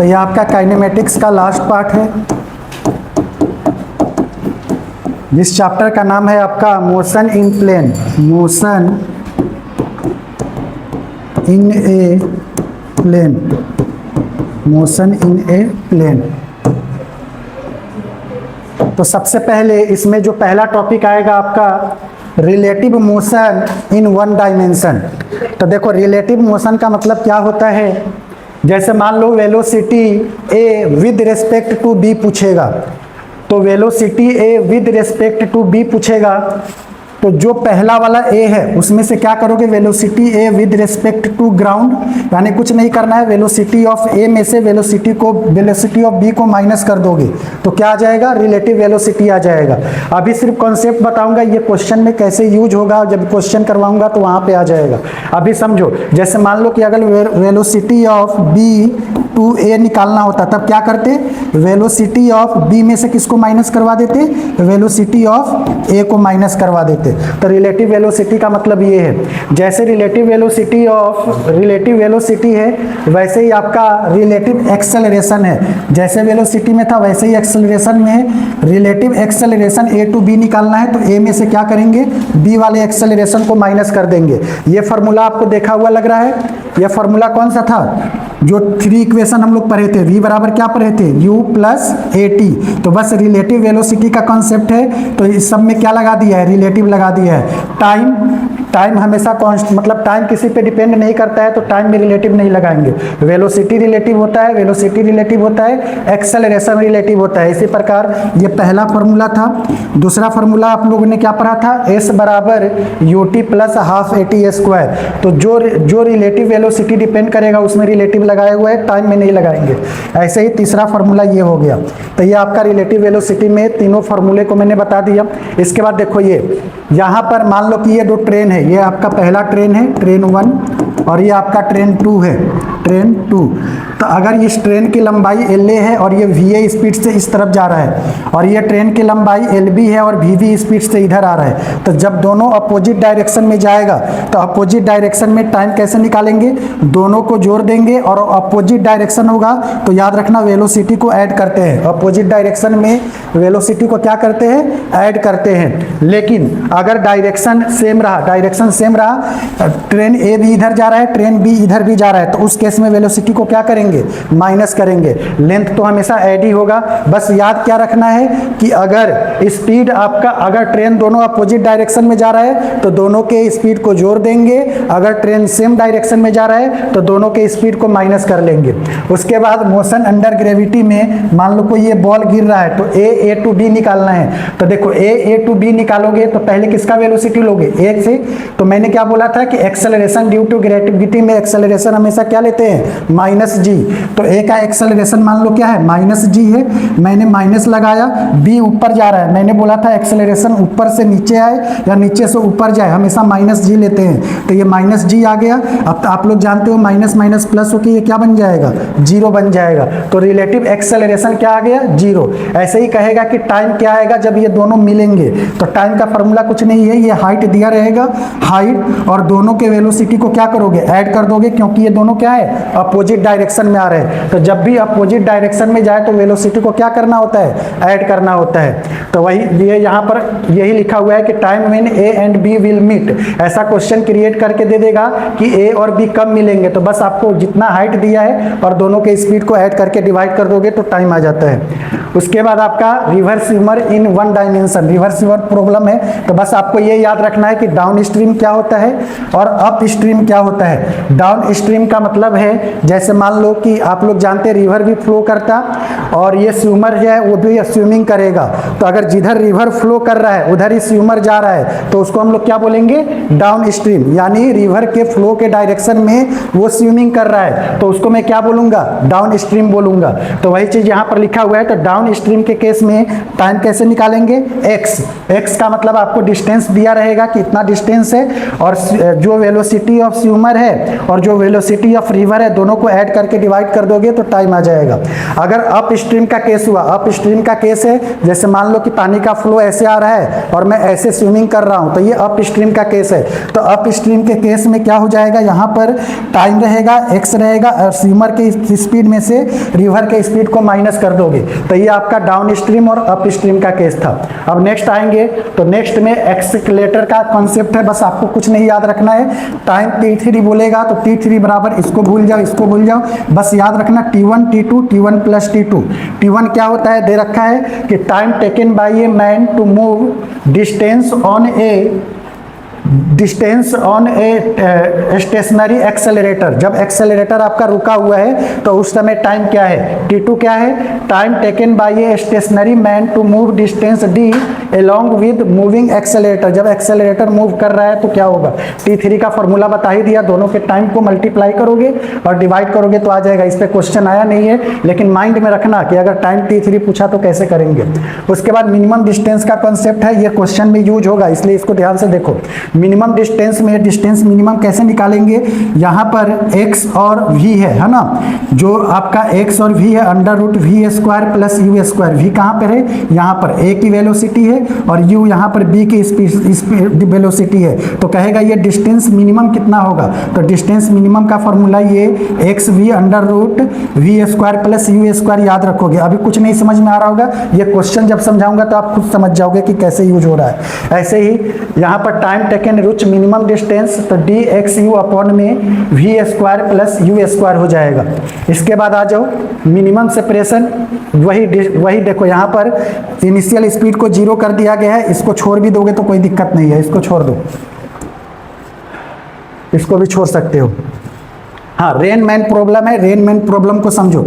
तो ये आपका काइनेमेटिक्स का लास्ट पार्ट है, जिस चैप्टर का नाम है आपका motion in plane, motion in a plane, motion in a plane. तो सबसे पहले इसमें जो पहला टॉपिक आएगा आपका relative motion in one dimension. तो देखो रिलेटिव मोशन का मतलब क्या होता है, जैसे मान लो velocity A with respect to b पूछेगा, तो velocity A with respect to b पूछेगा, तो जो पहला वाला ए है उसमें से क्या करोगे, velocity A with respect to ground, यानी कुछ नहीं करना है, वेलोसिटी ऑफ ए में से वेलोसिटी ऑफ बी को माइनस कर दोगे तो क्या आ जाएगा, रिलेटिव वेलोसिटी आ जाएगा। अभी सिर्फ कॉन्सेप्ट बताऊंगा, ये क्वेश्चन में कैसे यूज होगा, जब क्वेश्चन करवाऊंगा तो वहां पे आ जाएगा। अभी समझो, जैसे मान लो कि अगर वेलोसिटी ऑफ बी टू ए निकालना होता तब क्या करते, वेलोसिटी ऑफ बी में से किसको माइनस करवा देते, वेलोसिटी ऑफ ए को माइनस करवा देते। तो रिलेटिव वेलोसिटी का मतलब ये है, जैसे रिलेटिव वेलोसिटी है वैसे ही आपका रिलेटिव एक्सेलरेशन है, जैसे वेलोसिटी में था वैसे ही एक्सेलरेशन में है। Relative acceleration A to B निकालना है तो ए में से क्या करेंगे, बी वाले एक्सेलरेशन को माइनस कर देंगे। ये फॉर्मूला आपको देखा हुआ लग रहा है, ये फॉर्मूला कौन सा था, जो 3 इक्वेशन हम लोग पढ़े थे, v बराबर क्या पढ़े थे, u प्लस ए टी। तो बस रिलेटिव वेलोसिटी का कॉन्सेप्ट है, तो इस सब में क्या लगा दिया है, रिलेटिव लगा दिया है। टाइम हमेशा कांस्टेंट, मतलब टाइम किसी पे डिपेंड नहीं करता है तो टाइम में रिलेटिव नहीं लगाएंगे। वेलोसिटी रिलेटिव होता है, एक्सेलरेशन रिलेटिव होता है। इसी प्रकार ये पहला फॉर्मूला था। दूसरा फॉर्मूला आप लोगों ने क्या पढ़ा था, s बराबर U T plus half A T square. तो जो रिलेटिव वेलोसिटी डिपेंड करेगा उसमें रिलेटिव लगाए हुए है, टाइम में नहीं लगाएंगे। ऐसे ही तीसरा फॉर्मूला ये हो गया। तो ये आपका रिलेटिव वेलोसिटी में तीनों फॉर्मूले को मैंने बता दिया। इसके बाद देखो ये यहाँ पर मान लो कि ये दो ट्रेन है, ये आपका पहला ट्रेन है, ट्रेन 1, और ये आपका ट्रेन 2 है, ट्रेन 2। तो अगर इस ट्रेन की लंबाई LA है और ये VA स्पीड से इस तरफ जा रहा है, और ये ट्रेन की लंबाई LB है और VB स्पीड से इधर आ रहा है, तो जब दोनों अपोजिट डायरेक्शन में जाएगा तो अपोजिट डायरेक्शन में टाइम कैसे निकालेंगे, दोनों को जोड़ देंगे और अपोजिट डायरेक्शन होगा तो याद रखना वेलोसिटी को ऐड करते हैं। अपोजिट डायरेक्शन में वेलोसिटी को क्या करते हैं, ऐड करते हैं। लेकिन अगर डायरेक्शन सेम रहा, ट्रेन A भी इधर जा रहा है, ट्रेन B इधर भी जा रहा है, तो उस केस में वेलोसिटी को क्या करेंगे, माइनस करेंगे। लेंथ तो हमेशा ऐड ही होगा। बस याद क्या रखना है कि अगर स्पीड आपका, अगर ट्रेन दोनों अपोजिट डायरेक्शन में जा रहा है तो दोनों के स्पीड को जोड़ देंगे, अगर ट्रेन सेम डायरेक्शन में जा रहा है तो दोनों के स्पीड को माइनस कर लेंगे। उसके बाद मोशन अंडर ग्रेविटी में मान लो कोई ये बॉल गिर रहा है तो ए टू बी निकालना है। तो देखो ए टू बी निकालोगे तो पहले किसका वेलोसिटी लोगे, ए से। तो मैंने क्या बोला था कि एक्सेलरेशन ड्यू टू ग्रेविटी में एक्सेलरेशन हमेशा क्या लेते हैं, माइनस जी। तो ए का एक्सेलरेशन मान लो क्या है, माइनस जी है। मैंने माइनस लगाया, बी ऊपर जा रहा है, मैंने बोला था एक्सेलरेशन ऊपर से नीचे आए या नीचे से ऊपर जाए, हमेशा माइनस जी लेते हैं। तो ये माइनस जी आ गया। अब तो आप लोग जानते हो माइनस माइनस प्लस होकर ये क्या बन जाएगा, जीरो बन जाएगा। तो रिलेटिव एक्सेलरेशन क्या आ गया, जीरो। ऐसे ही कहेगा कि टाइम क्या आएगा जब ये दोनों मिलेंगे, तो टाइम का फॉर्मूला कुछ नहीं है, ये हाइट दिया रहेगा, हाइट और दोनों के वेलोसिटी को क्या करोगे, ऐड कर दोगे, क्योंकि ये दोनों क्या है, अपोजिट डायरेक्शन में आ रहे हैं। तो जब भी अपोजिट डायरेक्शन में जाए तो वेलोसिटी को क्या करना होता है, ऐड करना होता है। तो वही ये यहाँ पर यही लिखा हुआ है कि time when A and B will meet, ऐसा क्वेश्चन क्रिएट करके दे देगा कि ए और बी कब मिलेंगे। तो बस आपको जितना हाइट दिया है और दोनों के स्पीड को ऐड करके डिवाइड कर दोगे तो टाइम आ जाता है। उसके बाद आपका reverse humour in one dimension, reverse humour problem है। तो बस आपको ये याद रखना है कि डाउन स्ट्रीम क्या होता है और अप स्ट्रीम क्या होता है। डाउन स्ट्रीम का मतलब है, जैसे मान लो कि आप लोग जानते हैं रिवर भी फ्लो करता और ये स्विमर है वो भी स्विमिंग करेगा। तो अगर जिधर रिवर फ्लो कर रहा है उधर ही स्विमर जा रहा है तो उसको हम लोग क्या बोलेंगे, डाउन स्ट्रीम, यानी रिवर के फ्लो के डायरेक्शन में वो स्विमिंग कर रहा है तो उसको मैं क्या बोलूंगा, डाउन स्ट्रीम बोलूंगा। तो वही चीज यहाँ पर लिखा हुआ है। तो डाउन डाउन स्ट्रीम के केस में टाइम कैसे निकालेंगे, एक्स का मतलब आपको डिस्टेंस दिया रहेगा कि इतना डिस्टेंस है, और जो वेलोसिटी ऑफ स्विमर है और जो वेलोसिटी ऑफ रिवर है दोनों को ऐड करके डिवाइड कर दोगे तो टाइम आ जाएगा। अगर अप स्ट्रीम का केस हुआ, अप स्ट्रीम का केस है जैसे मान लो कि पानी का फ्लो ऐसे आ रहा है और मैं ऐसे स्विमिंग कर रहा हूं, तो ये अप स्ट्रीम का केस है। तो अप स्ट्रीम के केस में क्या हो जाएगा, यहाँ पर टाइम रहेगा, एक्स रहेगा, और स्विमर के स्पीड में से रिवर के स्पीड को माइनस कर दोगे, तो ये आपका डाउन स्ट्रीम और अप स्ट्रीम का केस था। अब नेक्स्ट आएंगे तो नेक्स्ट में एक्सीलरेटर का कॉन्सेप्ट है, बस आपको कुछ नहीं याद रखना है। टाइम t3 बोलेगा तो t3 बराबर इसको भूल जाओ, इसको भूल जाओ, बस याद रखना t1 t2 t1 plus t2। t1 क्या होता है, दे रखा है कि time taken by a man to move distance on a stationary accelerator. जब एक्सेलरेटर आपका रुका हुआ है तो उस समय टाइम क्या है, t2 क्या है, time taken by a stationary man to move distance d along with moving accelerator. जब एक्सेलरेटर मूव कर रहा है तो क्या होगा, t3 का फॉर्मूला बता ही दिया, दोनों के टाइम को मल्टीप्लाई करोगे और डिवाइड करोगे तो आ जाएगा। इस पे क्वेश्चन आया नहीं है, लेकिन माइंड में रखना कि अगर टाइम t3 पूछा तो कैसे करेंगे। उसके बाद मिनिमम डिस्टेंस का कॉन्सेप्ट है, ये क्वेश्चन में यूज होगा, इसलिए इसको ध्यान से देखो। मिनिमम डिस्टेंस में डिस्टेंस मिनिमम कैसे निकालेंगे, यहाँ पर x और v है ना, जो आपका x और v है under root v square plus u square. v कहाँ पर है, यहाँ पर a की वेलोसिटी है और u यहाँ पर b की स्पीड वेलोसिटी है, तो कहेगा ये डिस्टेंस मिनिमम कितना होगा, तो डिस्टेंस मिनिमम का फॉर्मूला ये x v under root v square plus u square याद रखोगे। अभी कुछ नहीं समझ में आ रहा होगा, ये क्वेश्चन जब समझाऊंगा तो आप खुद समझ जाओगे कि कैसे यूज हो रहा है। ऐसे ही यहाँ पर टाइम टेकन रुच मिनिमम डिस्टेंस, तो डी एक्स यू अपॉन में v square plus u square हो जाएगा। इसके बाद आ जाओ मिनिमम सेपरेशन, वही देखो यहाँ पर इनिशियल स्पीड को जीरो कर दिया गया है, इसको छोड़ भी दोगे तो कोई दिक्कत नहीं है, इसको छोड़ दो, इसको भी छोड़ सकते हो। हाँ, रेन मैन प्रॉब्लम है, रेन मैन प्रॉब्लम को समझो।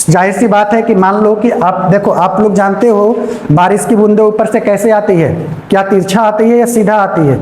जाहिर सी बात है कि मान लो कि आप देखो, आप लोग जानते हो बारिश की बूंदें ऊपर से कैसे आती है, क्या तिरछा आती है या सीधा आती है?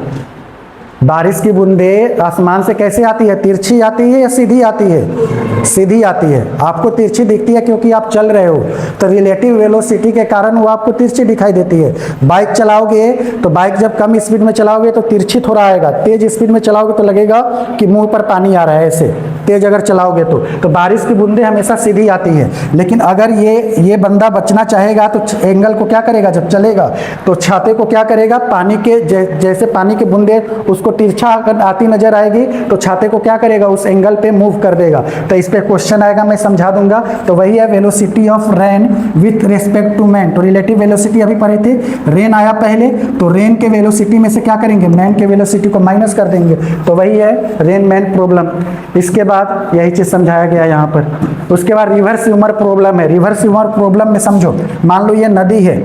बारिश की बूंदें आसमान से कैसे आती है, तिरछी आती है या सीधी आती है? सीधी आती है। आपको तिरछी दिखती है क्योंकि आप चल रहे हो, तो रिलेटिव वेलोसिटी के कारण वो आपको तिरछी दिखाई देती है। बाइक चलाओगे तो बाइक जब कम स्पीड में चलाओगे तो तिरछी थोड़ा आएगा, तेज स्पीड में चलाओगे तो लगेगा कि मुंह पर पानी आ रहा है, ऐसे तेज अगर चलाओगे तो बारिश की बूंदें हमेशा सीधी आती है। लेकिन अगर ये बंदा बचना चाहेगा तो एंगल को क्या करेगा, जब चलेगा तो छाते को क्या करेगा, पानी के जैसे पानी की बूंदें उसको तिरछा आती नजर आएगी तो छाते को क्या करेगा, उस एंगल पे मूव कर देगा। तो इस पे क्वेश्चन आएगा, मैं समझा दूंगा। तो वही है velocity of rain with respect to man. तो रिलेटिव वेलोसिटी अभी पढ़े थे, रेन आया पहले, तो रेन के वेलोसिटी में से क्या करेंगे, मैन के वेलोसिटी को माइनस कर देंगे, तो वही है रेन मैन प्रॉब्लम। इसके बाद यही चीज समझाया गया यहाँ पर। उसके बाद रिवर स्विमर प्रॉब्लम है। रिवर स्विमर प्रॉब्लम में समझो, मान लो ये नदी है,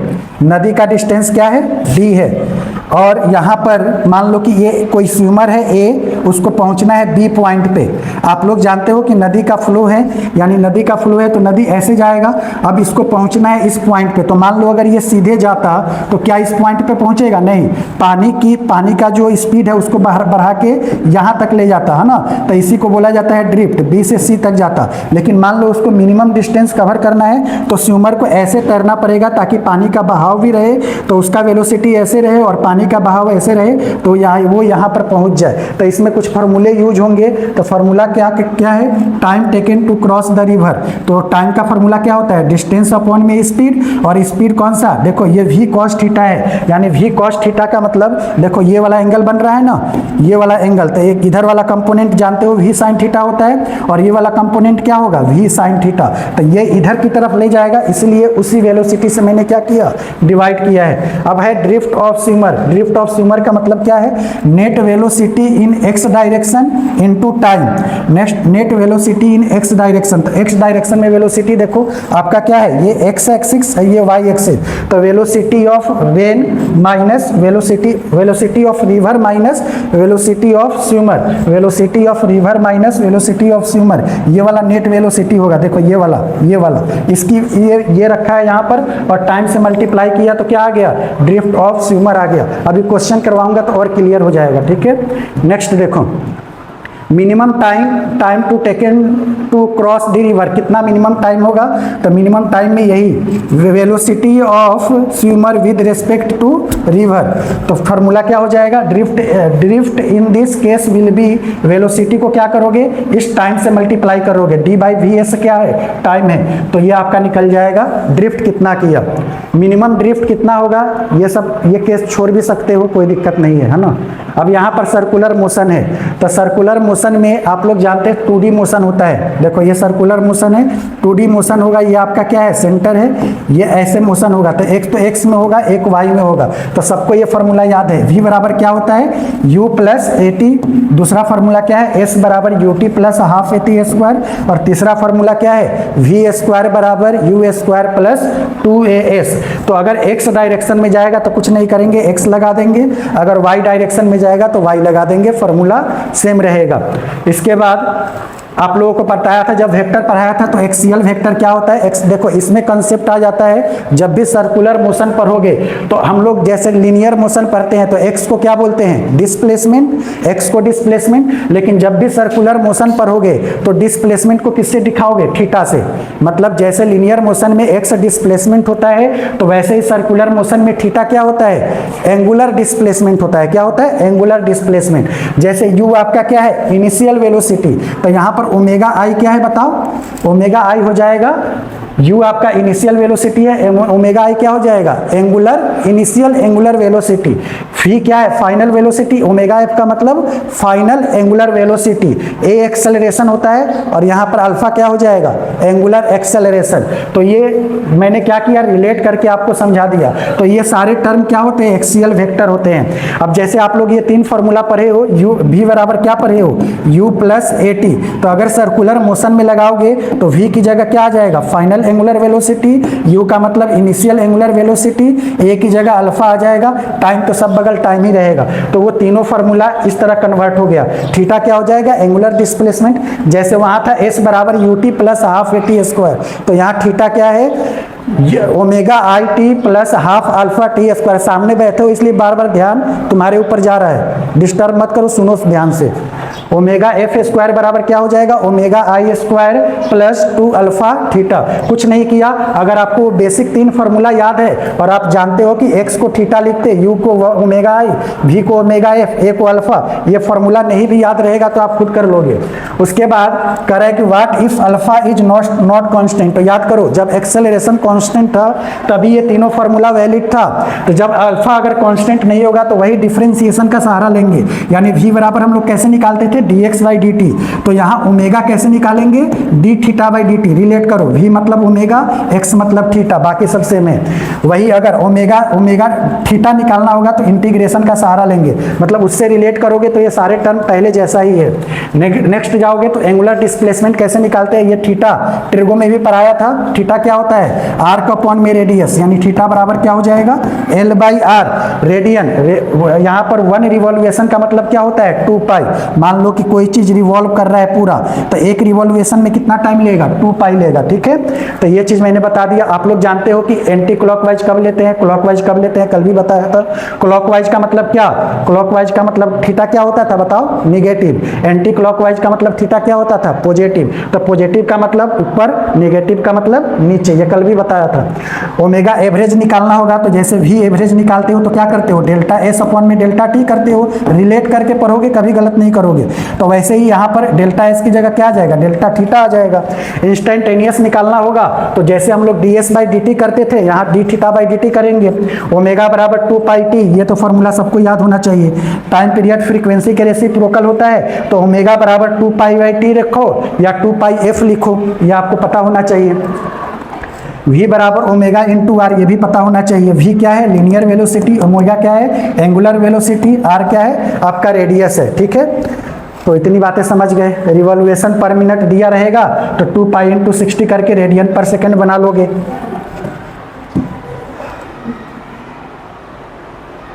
नदी का डिस्टेंस क्या है, डी है, और यहाँ पर मान लो कि ये कोई स्विमर है ए, उसको पहुँचना है बी पॉइंट पे। आप लोग जानते हो कि नदी का फ्लो है, यानी नदी का फ्लो है तो नदी ऐसे जाएगा, अब इसको पहुँचना है इस पॉइंट पे। तो मान लो अगर ये सीधे जाता तो क्या इस पॉइंट पे पहुँचेगा, नहीं, पानी का जो स्पीड है उसको बढ़ा के यहाँ तक ले जाता है ना, तो इसी को बोला जाता है ड्रिफ्ट, बी से सी तक जाता। लेकिन मान लो उसको मिनिमम डिस्टेंस कवर करना है तो स्विमर को ऐसे तैरना पड़ेगा ताकि पानी का बहाव भी रहे, तो उसका वेलोसिटी ऐसे रहे और पानी का बहाव ऐसे रहे, तो वो यहाँ पर पहुंच जाए। तो इसमें कुछ फार्मूले यूज होंगे। तो फार्मूला क्या है, time taken to cross the river. तो टाइम का फार्मूला क्या होता है, डिस्टेंस अपॉन में स्पीड, और स्पीड कौन सा, देखो ये v cos थीटा है, यानी v cos थीटा का मतलब देखो ये वाला एंगल बन रहा है ना, ये वाला एंगल, तो एक इधर वाला कंपोनेंट जानते हो v sin थीटा होता है, और ये वाला कंपोनेंट क्या होगा, v sin थीटा। तो ये इधर की तरफ ले जाएगा, इसलिए उसी वेलोसिटी से मैंने क्या किया, डिवाइड किया है। अब है drift of swimmer. Drift of swimmer का मतलब क्या है, नेट वेलोसिटी इन x direction into time. Net velocity इन एक्स डायरेक्शन, तो एक्स डायरेक्शन में वेलोसिटी देखो आपका क्या है, ये एक्स एक्सिस है, ये वाई एक्सिस। तो velocity of rain minus velocity of river minus velocity of swimmer, velocity of river minus velocity of swimmer, ये वाला नेट वेलोसिटी होगा। देखो ये वाला इसकी ये रखा है यहाँ पर, और टाइम से मल्टीप्लाई किया तो क्या आ गया, ड्रिफ्ट ऑफ स्विमर आ गया। अभी क्वेश्चन करवाऊंगा तो और क्लियर हो जाएगा, ठीक है। नेक्स्ट देखो, minimum time to taken to cross the river, कितना मिनिमम टाइम होगा? तो मिनिमम टाइम में यही velocity of swimmer with respect to river. तो फार्मूला क्या हो जाएगा? Drift in this case will be, velocity को क्या करोगे? इस टाइम से मल्टीप्लाई करोगे, डी बाई वी एस क्या है? टाइम है, तो ये आपका निकल जाएगा ड्रिफ्ट कितना किया। मिनिमम ड्रिफ्ट कितना होगा? ये सब ये केस छोड़ भी सकते हो, कोई दिक्कत नहीं है ना। अब यहाँ पर सर्कुलर मोशन है, तो सर्कुलर मोशन में आप लोग जानते हैं 2D मोशन होता है। देखो ये सर्कुलर मोशन है, 2D मोशन होगा, ये आपका क्या है? सेंटर है, ये ऐसे मोशन होगा, तो एक तो x में होगा, एक y में होगा। तो सबको ये फार्मूला याद है, v बराबर क्या होता है? u plus A T. दूसरा फार्मूला क्या है? s बराबर U T plus half A T square. और तीसरा फार्मूला क्या है? v स्क्वायर बराबर यू स्क्वायर प्लस 2as। तो अगर x डायरेक्शन में जाएगा तो कुछ नहीं करेंगे, x लगा देंगे, अगर y डायरेक्शन में जाएगा तो y लगा देंगे, फार्मूला सेम रहेगा। इसके बाद आप लोगों को बताया था, जब वेक्टर पढ़ाया था, तो एक्सियल वेक्टर क्या होता है? एक्स, देखो इसमें कंसेप्ट आ जाता है, जब भी सर्कुलर मोशन पर होगे तो हम लोग जैसे लीनियर मोशन पढ़ते हैं तो एक्स को क्या बोलते हैं? डिस्प्लेसमेंट, एक्स को डिस्प्लेसमेंट। लेकिन जब भी सर्कुलर मोशन पर होगे तो डिस्प्लेसमेंट को किससे दिखाओगे? थीटा से। मतलब जैसे लीनियर मोशन में एक्स डिस्प्लेसमेंट होता है, तो वैसे ही सर्कुलर मोशन में थीटा क्या होता है? एंगुलर डिस्प्लेसमेंट होता है। क्या होता है? Angular displacement. जैसे यू आपका क्या है? इनिशियल वेलोसिटी, तो यहाँ पर ओमेगा आई क्या है बताओ? ओमेगा आई हो जाएगा, u आपका इनिशियल वेलोसिटी है, ओमेगा आई क्या हो जाएगा? Angular, initial angular velocity. Phi क्या है? Final velocity. ओमेगा एफ का मतलब final angular velocity. A acceleration होता है, और यहाँ पर अल्फा क्या हो जाएगा? Angular acceleration. तो ये मैंने क्या किया? रिलेट करके आपको समझा दिया। तो ये सारे टर्म क्या होते हैं? एक्सियल वेक्टर होते हैं। अब जैसे आप लोग ये 3 फार्मूला पढ़े हो, यू v बराबर क्या पढ़े हो? u plus A T. तो अगर सर्कुलर मोशन में लगाओगे तो v की जगह क्या आ जाएगा? फाइनल एंगुलर वेलोसिटी, u का मतलब इनिशियल एंगुलर वेलोसिटी, a की जगह अल्फा आ जाएगा, टाइम तो सब बगल टाइम ही रहेगा। तो वो तीनों फार्मूला इस तरह कन्वर्ट हो गया। थीटा क्या हो जाएगा? Angular displacement. जैसे वहां था s बराबर U T plus half A T square, तो यहाँ थीटा क्या है? Omega I T plus half alpha T square. सामने बैठे हो इसलिए बार बार ध्यान तुम्हारे ऊपर जा रहा है, डिस्टर्ब मत करो, सुनो ध्यान से। ओमेगा एफ स्क्वायर बराबर क्या हो जाएगा? ओमेगा आई स्क्वायर प्लस 2 अल्फा थीटा। कुछ नहीं किया, अगर आपको बेसिक 3 फार्मूला याद है और आप जानते हो कि x को थीटा लिखते, u को ओमेगा आई, v को ओमेगा एफ, a को अल्फा, ये फार्मूला नहीं भी याद रहेगा तो आप खुद कर लोगे। उसके बाद कह रहा है कि what if alpha is not constant. तो याद करो, जब एक्सेलरेशन कांस्टेंट था तभी ये तीनों फार्मूला वैलिड था। तो जब अल्फा अगर कांस्टेंट नहीं होगा तो वही डिफरेंशिएशन का सहारा लेंगे। यानी v बराबर हम लोग कैसे निकालते थे? dx by D T. तो यहाँ ओमेगा कैसे निकालेंगे? D theta by D T. Relate करो, v मतलब ओमेगा, x मतलब थीटा, बाकी सब सेम है। वही अगर ओमेगा थीटा निकालना होगा तो इंटीग्रेशन का सहारा लेंगे, मतलब उससे रिलेट करोगे तो ये सारे टर्म पहले जैसा ही है। नेक्स्ट जाओगे तो एंगुलर डिस्प्लेसमेंट कैसे निकालते हैं? ये थीटा ट्रिगो में भी पढ़ाया था। थीटा क्या होता है? आर्क अपॉन में रेडियस, यानी थीटा बराबर क्या हो जाएगा? L by are. रेडियन, यहाँ पर 1 रिवॉल्वेशन का मतलब क्या होता है? 2 पाई। मान लो कि कोई चीज रिवॉल्व कर रहा है पूरा, तो एक रिवॉल्वेशन में कितना टाइम लेगा? 2 पाई लेगा। ठीक है, तो ये चीज मैंने बता दिया। आप लोग जानते हो कि एंटी क्लॉकवाइज कब लेते हैं, क्लॉकवाइज कब लेते हैं, कल भी बताया था। क्लॉकवाइज का मतलब क्या? क्लॉकवाइज का मतलब थीटा क्या होता था बताओ? निगेटिव। एंटी क्लॉकवाइज का मतलब थीटा क्या होता था? पॉजिटिव। तो पॉजिटिव का मतलब ऊपर, निगेटिव का मतलब नीचे, ये कल भी बताया था। ओमेगा एवरेज निकालना होगा तो जैसे v एवरेज निकालते हो तो क्या करते हो? डेल्टा एस अपॉन में डेल्टा टी करते हो। रिलेट करके पढ़ोगे, कभी गलत नहीं करोगे। तो वैसे ही यहाँ पर डेल्टा एस की जगह क्या आ जाएगा? डेल्टा थीटा आ जाएगा। इंस्टेंटेनियस निकालना होगा तो जैसे हम लोग ds बाई डी टी करते थे, यहाँ D theta by D T करेंगे। ओमेगा बराबर 2 पाई टी, ये तो फॉर्मूला सबको याद होना चाहिए। टाइम पीरियड फ्रीक्वेंसी के रेसिप्रोकल होता है, तो ओमेगा बराबर 2 पाई बाई टी रखो या 2 पाई एफ लिखो, ये आपको पता होना चाहिए। v बराबर ओमेगा इंटू आर, ये भी पता होना चाहिए। v क्या है? लीनियर वेलोसिटी, ओमेगा क्या है? एंगुलर वेलोसिटी, r क्या है? आपका रेडियस है। ठीक है, तो इतनी बातें समझ गए। रिवॉल्यूशन पर मिनट दिया रहेगा तो 2 पाई इंटू 60 करके रेडियन पर सेकंड बना लोगे।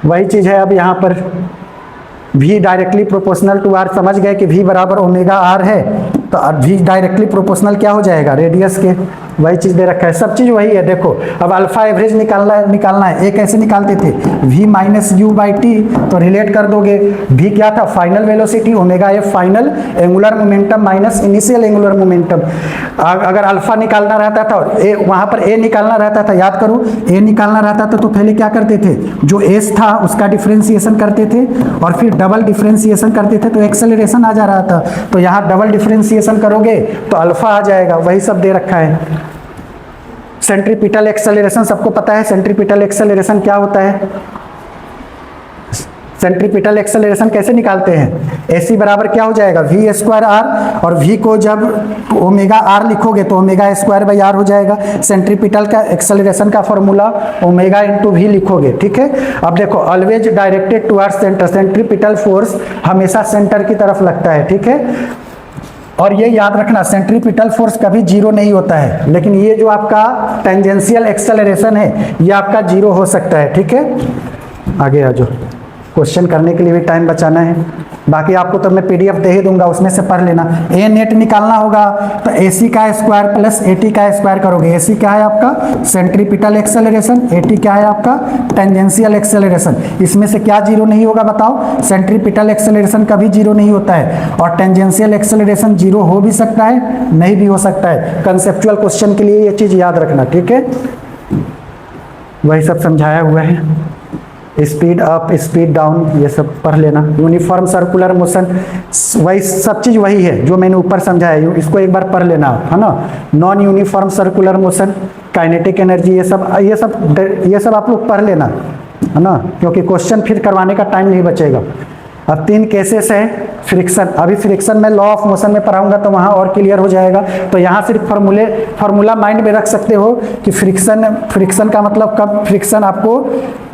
वही चीज है अब यहाँ पर v directly proportional to r। समझ गए कि v बराबर ओमेगा r है, तो v डायरेक्टली प्रोपोर्शनल क्या हो जाएगा? रेडियस के। वही चीज़ दे रखा है, सब चीज़ वही है। देखो अब अल्फा एवरेज निकालना है, एक कैसे निकालते थे, v minus you by T, तो रिलेट कर दोगे, v क्या था final velocity, omega F final angular momentum minus initial angular momentum. अगर अल्फा निकालना रहता था ए, वहाँ पर a निकालना रहता था, याद करो a निकालना रहता था तो पहले क्या करते थे, जो s था उसका डिफरेंशिएशन करते थे और फिर डबल डिफरेंशिएशन करते थे तो एक्सेलरेशन आ जा रहा था। तो यहाँ डबल डिफरेंशिएशन करोगे तो अल्फा आ जाएगा, वही सब दे रखा है। सेंट्रीपिटल एक्सेलरेशन सबको पता है, सेंट्रीपिटल एक्सेलरेशन क्या होता है, सेंट्रीपिटल एक्सेलरेशन कैसे निकालते हैं, AC बराबर क्या हो जाएगा v स्क्वायर आर, और v को जब ओमेगा आर लिखोगे तो ओमेगा स्क्वायर बाई आर हो जाएगा। सेंट्रीपिटल का एक्सेलरेशन का फॉर्मूला ओमेगा इंटू वी लिखोगे, ठीक है। अब देखो always directed towards centre, centripetal force हमेशा सेंटर की तरफ लगता है, ठीक है। और ये याद रखना सेंट्रीपिटल फोर्स कभी जीरो नहीं होता है, लेकिन ये जो आपका टेंजेंशियल एक्सेलरेशन है ये आपका जीरो हो सकता है, ठीक है। आगे आ जाओ, क्वेश्चन करने के लिए भी टाइम बचाना है, बाकी आपको तो मैं PDF दे ही दूंगा, उसमें से पढ़ लेना। ए नेट निकालना होगा तो AC का स्क्वायर प्लस AT का स्क्वायर करोगे। AC क्या है आपका सेंट्रीपिटल एक्सेलरेशन, AT क्या है आपका टेंजेंशियल एक्सेलरेशन। इसमें से क्या जीरो नहीं होगा बताओ, सेंट्रीपिटल एक्सेलरेशन कभी जीरो नहीं होता है, और टेंजेंशियल एक्सेलरेशन जीरो हो भी सकता है नहीं भी हो सकता है। कंसेप्चुअल क्वेश्चन के लिए ये चीज़ याद रखना, ठीक है। वही सब समझाया हुआ है, स्पीड अप स्पीड डाउन ये सब पढ़ लेना। यूनिफॉर्म सर्कुलर मोशन वही सब चीज़ वही है जो मैंने ऊपर समझाया, इसको एक बार पढ़ लेना, है ना। Non uniform circular motion, kinetic energy, ये सब आप लोग पढ़ लेना, है ना, क्योंकि क्वेश्चन फिर करवाने का टाइम नहीं बचेगा। अब 3 केसेस है फ्रिक्शन, अभी फ्रिक्शन में लॉ ऑफ मोशन में पढ़ाऊंगा तो वहाँ और क्लियर हो जाएगा। तो यहाँ सिर्फ फार्मूला माइंड में रख सकते हो कि फ्रिक्शन का मतलब कब फ्रिक्शन आपको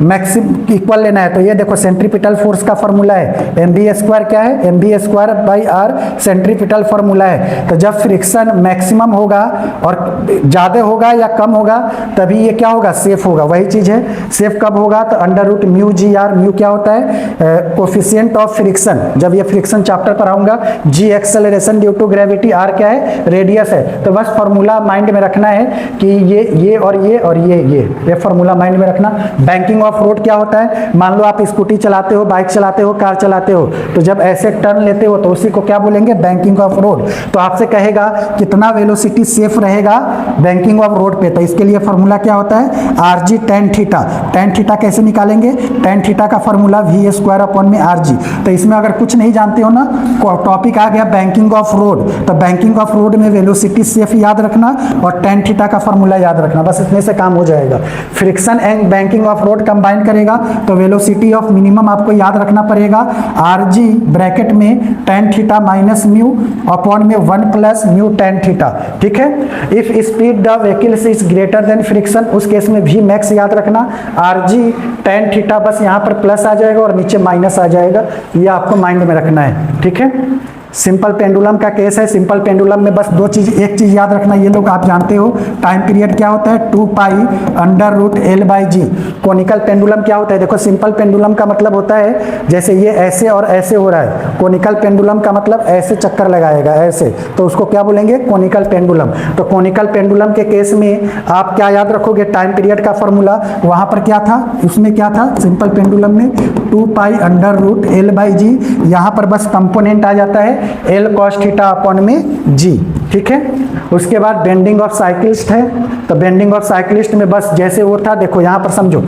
मैक्सिमम इक्वल लेना है। तो ये देखो सेंट्रीपिटल फोर्स का फार्मूला है mv स्क्वायर, क्या है mv square by r, centripetal formula है। तो जब फ्रिक्शन मैक्सिमम होगा और ज़्यादा होगा या कम होगा तभी ये क्या होगा, सेफ होगा। वही चीज़ है, सेफ कब होगा तो under root mu g r, mu क्या होता है कोफिशिएंट ऑफ फ्रिक्शन। जब ये फ्रिक्शन चैप्टर पढ़ाऊंगा, g acceleration due to gravity, r क्या है रेडियस है। तो बस फार्मूला माइंड में रखना है कि ये और ये फार्मूला माइंड में रखना। बैंकिंग ऑफ रोड क्या होता है, मान लो आप स्कूटी चलाते हो, बाइक चलाते हो, कार चलाते हो, तो जब ऐसे टर्न लेते हो तो उसी को क्या बोलेंगे, बैंकिंग ऑफ रोड। तो आपसे कहेगा कितना वेलोसिटी सेफ रहेगा बैंकिंग ऑफ रोड पे, तो इसके लिए फार्मूला क्या होता है RG tan theta. tan theta कैसे निकालेंगे, tan थीटा का फार्मूला v स्क्वायर अपॉन में RG। तो इसमें अगर कुछ नहीं जानते हो ना, टॉपिक आ गया बैंकिंग ऑफ रोड, तो बैंकिंग ऑफ रोड में वेलोसिटी सेफ याद रखना और tan थीटा का फार्मूला याद रखना, बस इतने से काम हो जाएगा। Friction and banking of road combine करेगा तो वेलोसिटी ऑफ मिनिमम आपको याद रखना पड़ेगा RG ब्रैकेट में tan theta minus mu upon में 1 प्लस म्यू tan थीटा, ठीक है। If speed the vehicles is greater than friction, उस केस में भी मैक्स याद रखना, RG tan थीटा बस यहाँ पर प्लस आ जाएगा और नीचे माइनस आ जाएगा, ये आपको माइंड में रखना है, ठीक है। सिंपल पेंडुलम का केस है, सिंपल पेंडुलम में बस एक चीज याद रखना, ये लोग आप जानते हो टाइम पीरियड क्या होता है 2 pi under root l by g. Conical pendulum क्या होता है, देखो सिंपल पेंडुलम का मतलब होता है जैसे ये ऐसे और ऐसे हो रहा है, कोनिकल पेंडुलम का मतलब ऐसे चक्कर लगाएगा ऐसे, तो उसको क्या बोलेंगे कोनिकल पेंडुलम। तो कोनिकल पेंडुलम के केस में आप क्या याद रखोगे, टाइम पीरियड का फॉर्मूला वहां पर क्या था, उसमें क्या था सिंपल पेंडुलम में 2 pi under root l by g, यहाँ पर बस कंपोनेंट आ जाता है एल कॉस थीटा अपॉन में जी, ठीक है। उसके बाद बेंडिंग ऑफ साइक्लिस्ट है, तो बेंडिंग ऑफ साइक्लिस्ट में बस जैसे वो था, देखो यहाँ पर समझो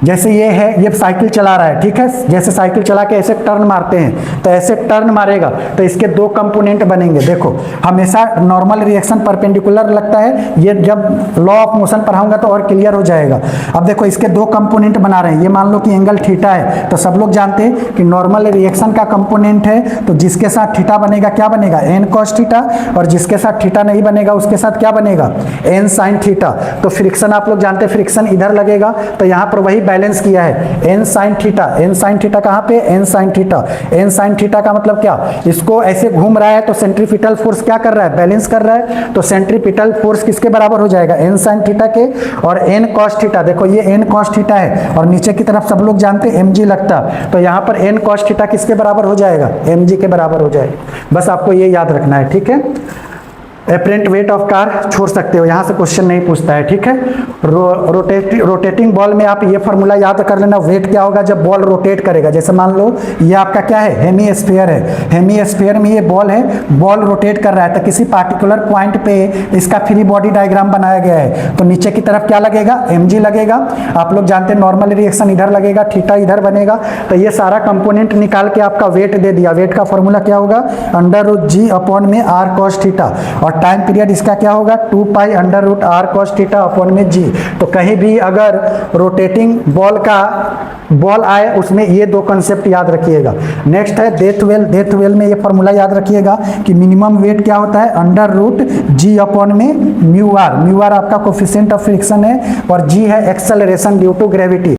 जैसे ये है, ये साइकिल चला रहा है, ठीक है, जैसे साइकिल चला के ऐसे टर्न मारते हैं तो ऐसे टर्न मारेगा तो इसके 2 कंपोनेंट बनेंगे। देखो हमेशा नॉर्मल रिएक्शन परपेंडिकुलर लगता है, ये जब लॉ ऑफ मोशन पढ़ाऊंगा तो और क्लियर हो जाएगा। अब देखो इसके 2 कंपोनेंट बना रहे हैं, ये मान लो कि एंगल थीटा है, तो सब लोग जानते हैं कि नॉर्मल रिएक्शन का कंपोनेंट है तो जिसके साथ थीटा बनेगा क्या बनेगा एन कॉस थीटा, और जिसके साथ थीटा नहीं बनेगा उसके साथ क्या बनेगा एन साइन थीटा। तो फ्रिक्शन आप लोग जानते हैं, फ्रिक्शन इधर लगेगा तो यहाँ पर वही बैलेंस किया है N sine theta. N sine theta कहाँ पे, N sine theta. N sine theta का मतलब क्या, इसको ऐसे घूम रहा है तो सेंट्रीपिटल फोर्स क्या कर रहा है, बैलेंस कर रहा है, तो सेंट्रीपिटल फोर्स किसके बराबर हो जाएगा एन साइन थीटा के, और एन कॉस थीटा, देखो ये एन कॉस थीटा है और नीचे की तरफ सब लोग जानते हैं mg लगता, तो यहाँ पर एन कॉस थीटा किसके बराबर हो जाएगा mg के बराबर हो जाएगा। बस आपको ये याद रखना है, ठीक है। एपरेंट वेट ऑफ कार छोड़ सकते हो, यहाँ से क्वेश्चन नहीं पूछता है, ठीक है। रोटेटिंग बॉल में आप ये फॉर्मूला याद कर लेना, वेट क्या होगा जब बॉल रोटेट करेगा। जैसे मान लो ये आपका क्या है, हेमीस्फीयर है, हेमीस्फीयर में ये बॉल है, बॉल रोटेट कर रहा है, तो किसी पार्टिकुलर पॉइंट पे इसका फ्री बॉडी डायग्राम बनाया गया है, तो नीचे की तरफ क्या लगेगा, mg लगेगा। आप लोग जानते हैं नॉर्मल रिएक्शन इधर लगेगा, थीटा इधर बनेगा, तो ये सारा कंपोनेंट निकाल के आपका वेट दे दिया। वेट का फॉर्मूला क्या होगा, √g अपॉन में r cos थीटा, और टाइम पीरियड इसका क्या होगा, 2 पाई √r cos थीटा अपॉन में g। तो कहीं भी अगर रोटेटिंग बॉल आए उसमें ये दो कंसेप्ट याद रखिएगा। नेक्स्ट है डेथ वेल में ये फॉर्मूला याद रखिएगा कि मिनिमम वेट क्या होता है, √g अपॉन में μr। आपका कोफिशिएंट ऑफ फ्रिक्शन है और g है एक्सेलरेशन ड्यू टू ग्रेविटी।